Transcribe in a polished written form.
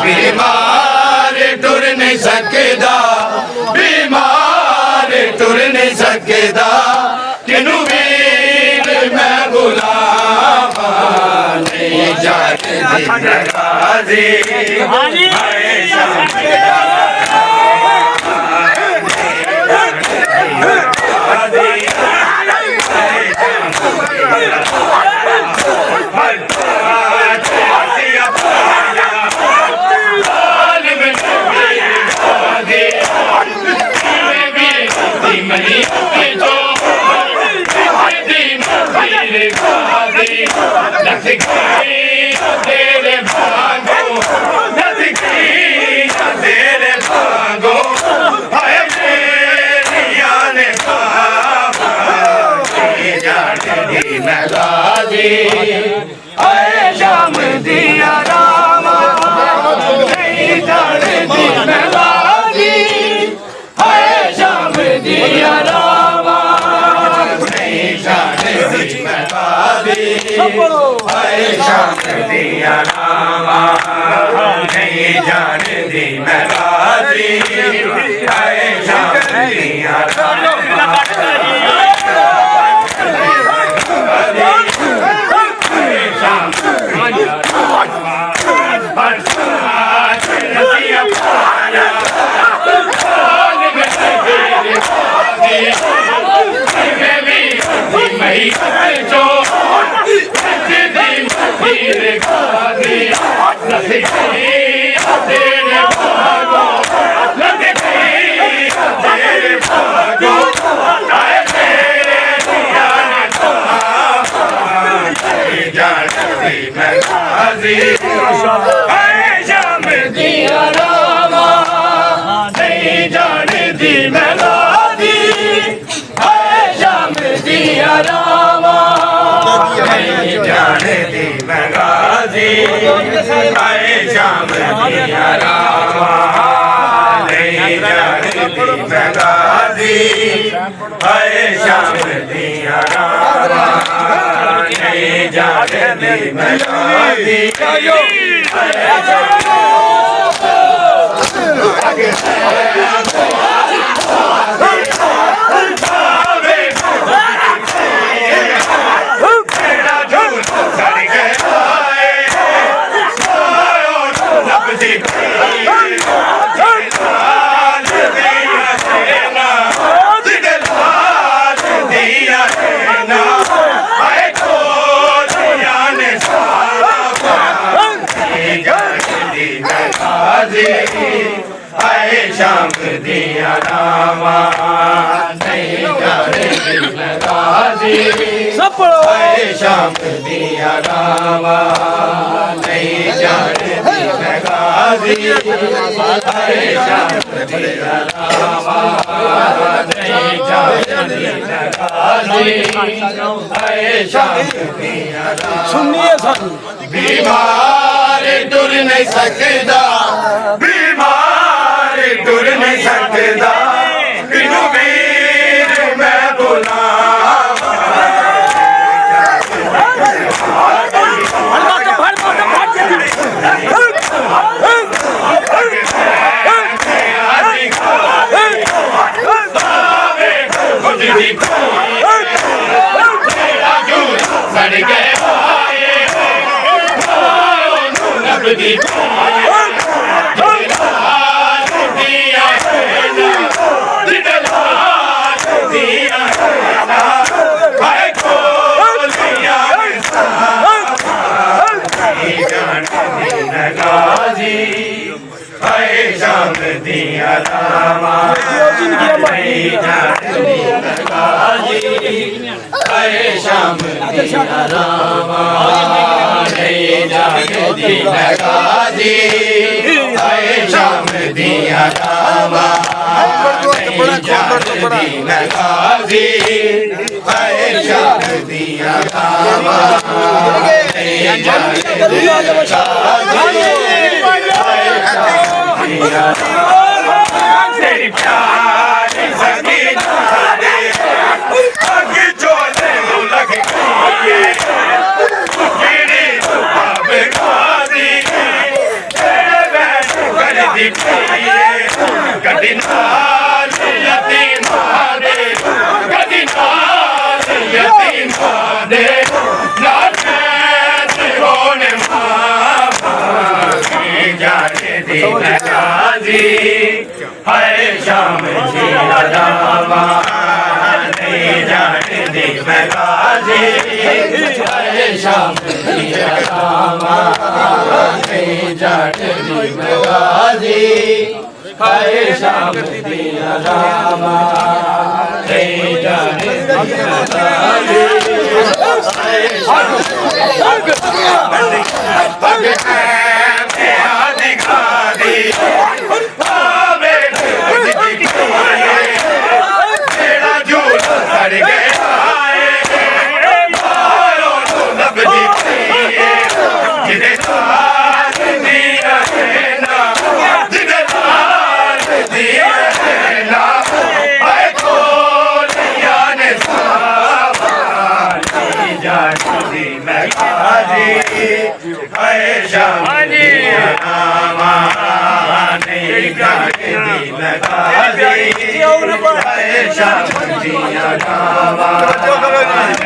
बीमार टुर नहीं सकदा, बीमार टुर नहीं सकदा, किनू वीर मैं बुलावा नहीं जाने गाजी शाम दिया रामा नहीं जाने दी मेलादी, हाय शाम दिया रामा नहीं जाने दी मेलादी, हाय शाम दिया रामा नहीं जाने दी मेलादी, हाय शाम दिया रामा जो गाजी है शाम दिया रामा नहीं जानती मैं गाजी है शाम दिया रामा नहीं जानती मैं गाजी है शाम दिया रामा नहीं जानती मैं गाजी है शाम दिया रामा नहीं जानती मैं गाजी शाम दिया रामा नहीं जानती मैं गाजी शाम दिया रामा नहीं जानती मैं गाजी शाम दिया रामा नहीं जानती मैं गाजी शाम दिया रामा बीमार टुर नहीं सकता बीमार टुर नहीं सकता बिनु वीर मैं बुला शाम दिया रामा नहीं जानती गाजी शाम दिया रामा नहीं जानती गाजी शाम दिया रामा नहीं जानती गाजी शाम दिया रामा नहीं जानती गाजी तेरी प्यारी सकीना दे आगे चोले लग गई तेरी अब गाजी तेरे बैठ कर दी कदी नाल यतीम दे कदी नाल यतीम दे ना होने गाजी है शाम दिया रामा नहीं जानती मैं गाजी है शाम दिया रामा नहीं जानती मैं गाजी है शाम दिया रामा नहीं जानती मैं गाजी शाम दिया रामा नहीं जानती मैं गाजी शाम दिया रामा